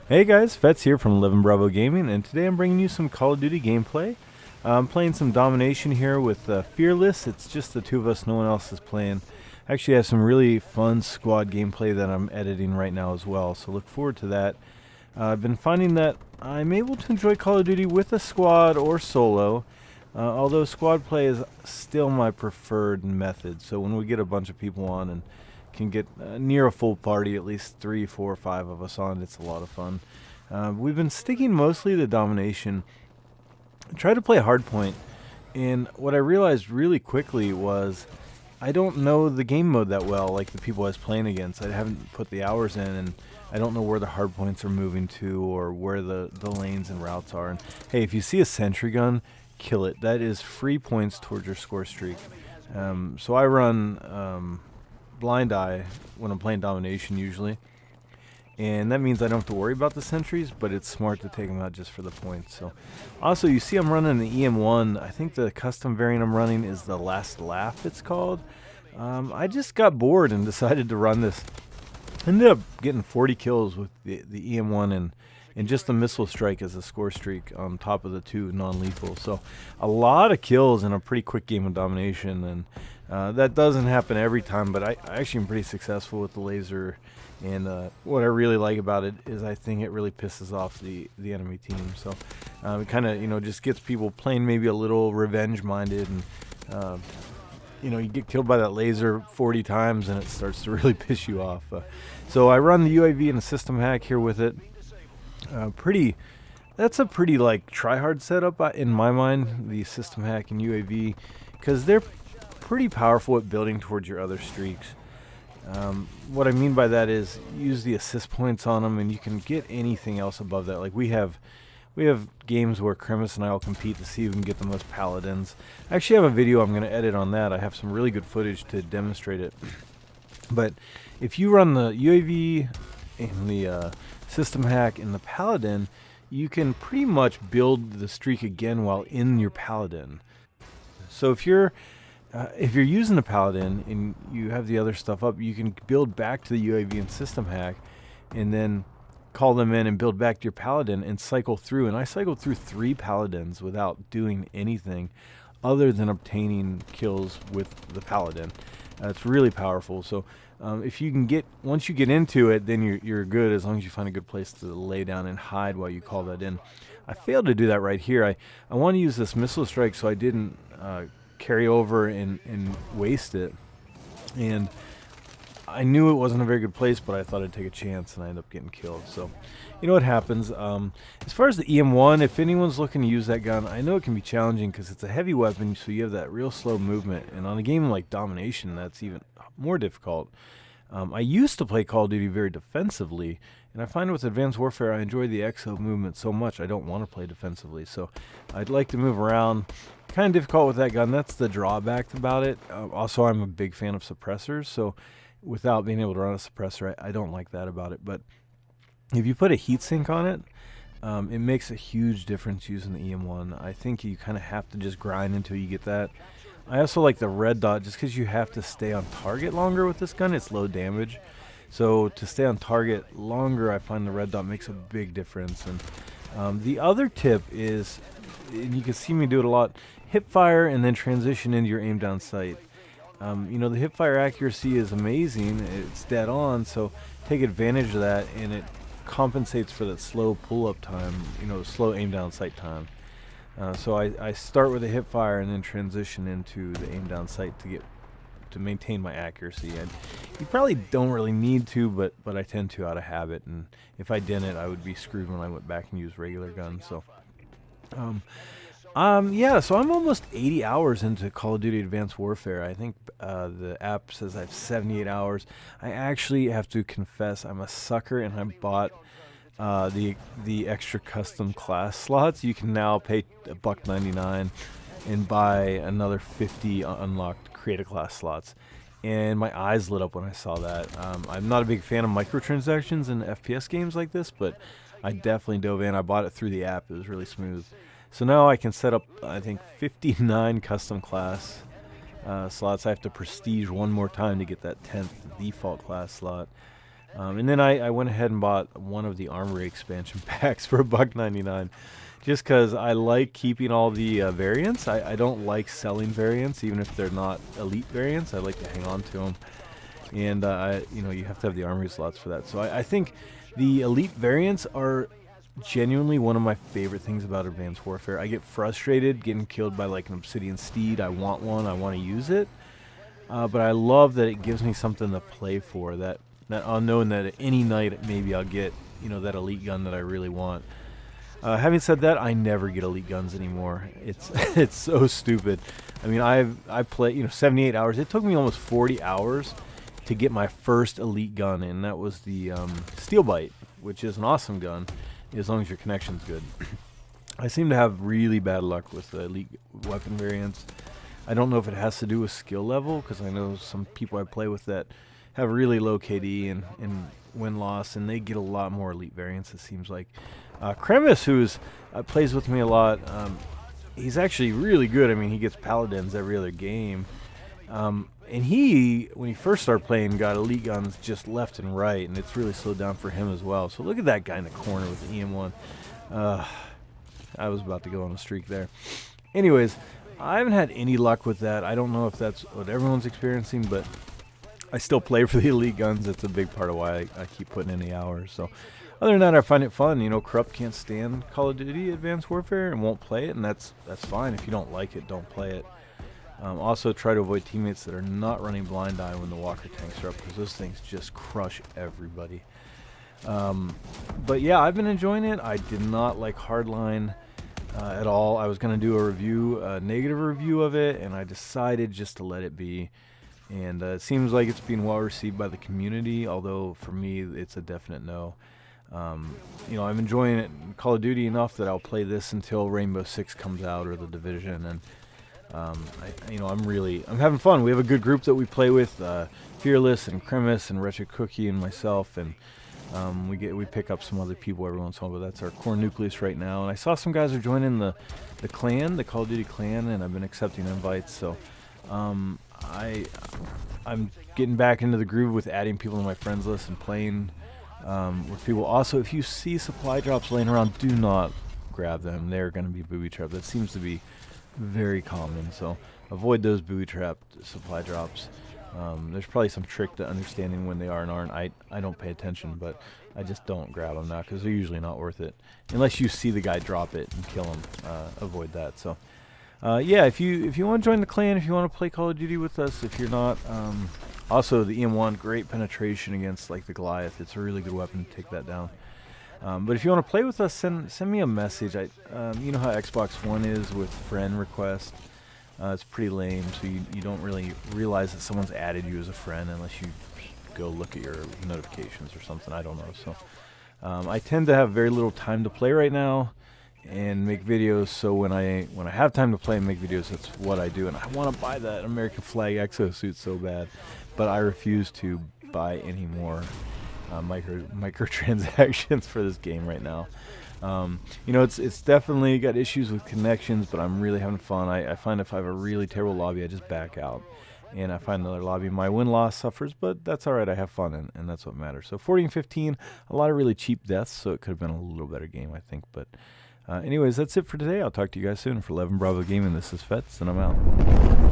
Hey guys, Fets here from 11 Bravo Gaming, and today I'm bringing you some Call of Duty gameplay. I'm playing some Domination here with Fearless. It's just the two of us, no one else is playing. I actually have some really fun squad gameplay that I'm editing right now as well, so look forward to that. I've been finding that I'm able to enjoy Call of Duty with a squad or solo, although squad play is still my preferred method. So when we get a bunch of people on and can get near a full party, at least 3, 4, 5 of us on, it's a lot of fun. We've been sticking mostly to Domination. I tried to play Hardpoint, and what I realized really quickly was I don't know the game mode that well, like the people I was playing against. I haven't put the hours in, and I don't know where the hardpoints are moving to or where the lanes and routes are. And hey, if you see a sentry gun, kill it. That is free points towards your score streak. So I run blind eye when I'm playing Domination usually, and that means I don't have to worry about the sentries, but it's smart to take them out just for the points. So also, you see I'm running the EM1. I think the custom variant I'm running is the Last Laugh, it's called. I just got bored and decided to run this. Ended up getting 40 kills with the EM1 and just the missile strike as a score streak on top of the 2 non-lethal. So a lot of kills in a pretty quick game of Domination, and that doesn't happen every time, but I actually am pretty successful with the laser. And what I really like about it is I think it really pisses off the enemy team. So it kind of just gets people playing maybe a little revenge minded, and you get killed by that laser 40 times and it starts to really piss you off. So I run the UAV and a system hack here with it. That's a pretty like try-hard setup in my mind, the system hack and UAV, because they're pretty powerful at building towards your other streaks. What I mean by that is use the assist points on them, and you can get anything else above that. Like we have games where Kremis and I will compete to see who can get the most paladins. I actually have a video I'm going to edit on that. I have some really good footage to demonstrate it. But if you run the UAV and the system hack and the paladin, you can pretty much build the streak again while in your paladin. So if you're using the paladin and you have the other stuff up, you can build back to the UAV and system hack, and then call them in and build back to your paladin and cycle through. And I cycled through 3 paladins without doing anything other than obtaining kills with the paladin. It's really powerful. So if you can once you get into it, then you're good, as long as you find a good place to lay down and hide while you call that in. I failed to do that right here. I want to use this missile strike, so I didn't carry over and waste it. And I knew it wasn't a very good place, but I thought I'd take a chance, and I ended up getting killed. So, you know what happens. As far as the EM1, if anyone's looking to use that gun, I know it can be challenging because it's a heavy weapon, so you have that real slow movement. And on a game like Domination, that's even more difficult. I used to play Call of Duty very defensively, and I find with Advanced Warfare, I enjoy the exo movement so much I don't want to play defensively. So I'd like to move around. Kind of difficult with that gun. That's the drawback about it. Also, I'm a big fan of suppressors, so without being able to run a suppressor, I don't like that about it. But if you put a heatsink on it, it makes a huge difference using the EM1. I think you kind of have to just grind until you get that. I also like the red dot just because you have to stay on target longer with this gun. It's low damage. So to stay on target longer, I find the red dot makes a big difference. And the other tip is, and you can see me do it a lot, hip fire and then transition into your aim down sight. The hip fire accuracy is amazing. It's dead on, so take advantage of that, and it compensates for that slow pull-up time, slow aim down sight time. So I start with a hip fire and then transition into the aim down sight to maintain my accuracy. And you probably don't really need to, but I tend to out of habit, and if I didn't, I would be screwed when I went back and used regular guns. So so I'm almost 80 hours into Call of Duty Advanced Warfare. I think the app says I have 78 hours. I actually have to confess I'm a sucker, and I bought the extra custom class slots. You can now pay $1.99 and buy another 50 unlocked create a class slots. And my eyes lit up when I saw that. I'm not a big fan of microtransactions in FPS games like this, but I definitely dove in. I bought it through the app. It was really smooth. So now I can set up, I think, 59 custom class slots. I have to prestige one more time to get that 10th default class slot. And then I went ahead and bought one of the Armory expansion packs for $1.99, just because I like keeping all the variants. I don't like selling variants, even if they're not elite variants. I like to hang on to them, and you have to have the Armory slots for that. So I think the elite variants are genuinely one of my favorite things about Advanced Warfare. I get frustrated getting killed by like an Obsidian Steed. I want one. I want to use it. But I love that it gives me something to play for, that unknown that at any night maybe I'll get, that elite gun that I really want. Having said that, I never get elite guns anymore. It's it's so stupid. I mean, I play 78 hours. It took me almost 40 hours to get my first elite gun, and that was the Steel Bite, which is an awesome gun as long as your connection's good. I seem to have really bad luck with the elite weapon variants. I don't know if it has to do with skill level, because I know some people I play with that have really low KD and win-loss, and they get a lot more elite variants, it seems like. Kremis, who's plays with me a lot, he's actually really good. I mean, he gets paladins every other game. And he, when he first started playing, got elite guns just left and right, and it's really slowed down for him as well. So look at that guy in the corner with the EM1. I was about to go on a streak there. Anyways, I haven't had any luck with that. I don't know if that's what everyone's experiencing, but I still play for the elite guns. It's a big part of why I keep putting in the hours. So other than that, I find it fun. Corrupt can't stand Call of Duty Advanced Warfare and won't play it, and that's fine. If you don't like it, don't play it. Also, try to avoid teammates that are not running blind eye when the walker tanks are up, because those things just crush everybody. But yeah, I've been enjoying it. I did not like Hardline at all. I was going to do a review, a negative review of it, and I decided just to let it be. And it seems like it's being well received by the community, although for me it's a definite no. I'm enjoying it, Call of Duty, enough that I'll play this until Rainbow Six comes out, or the Division, and I'm having fun. We have a good group that we play with, Fearless and Kremis and Wretched Cookie and myself, and we pick up some other people every once in a while, but that's our core nucleus right now. And I saw some guys are joining the clan, the Call of Duty clan, and I've been accepting invites. So I'm getting back into the groove with adding people to my friends list and playing with people. Also, if you see supply drops laying around, do not grab them. They're going to be booby trapped. That seems to be very common, so avoid those booby trapped supply drops. There's probably some trick to understanding when they are and aren't. I don't pay attention, but I just don't grab them now, because they're usually not worth it unless you see the guy drop it and kill him. Avoid that. So yeah, if you want to join the clan, if you want to play Call of Duty with us, if you're not, also the EM1, great penetration against like the Goliath. It's a really good weapon to take that down. But if you want to play with us, send me a message. You know how Xbox One is with friend request. It's pretty lame, so you don't really realize that someone's added you as a friend unless you go look at your notifications or something. I don't know. So I tend to have very little time to play right now and make videos. So when I have time to play and make videos, that's what I do. And I want to buy that American flag exosuit so bad, but I refuse to buy any more microtransactions for this game right now. It's definitely got issues with connections, but I'm really having fun. I find if I have a really terrible lobby, I just back out, and I find another lobby. My win-loss suffers, but that's all right. I have fun, and that's what matters. So 40-15, a lot of really cheap deaths, so it could have been a little better game, I think. But anyways, that's it for today. I'll talk to you guys soon. For 11 Bravo Gaming, this is Fetz, and I'm out.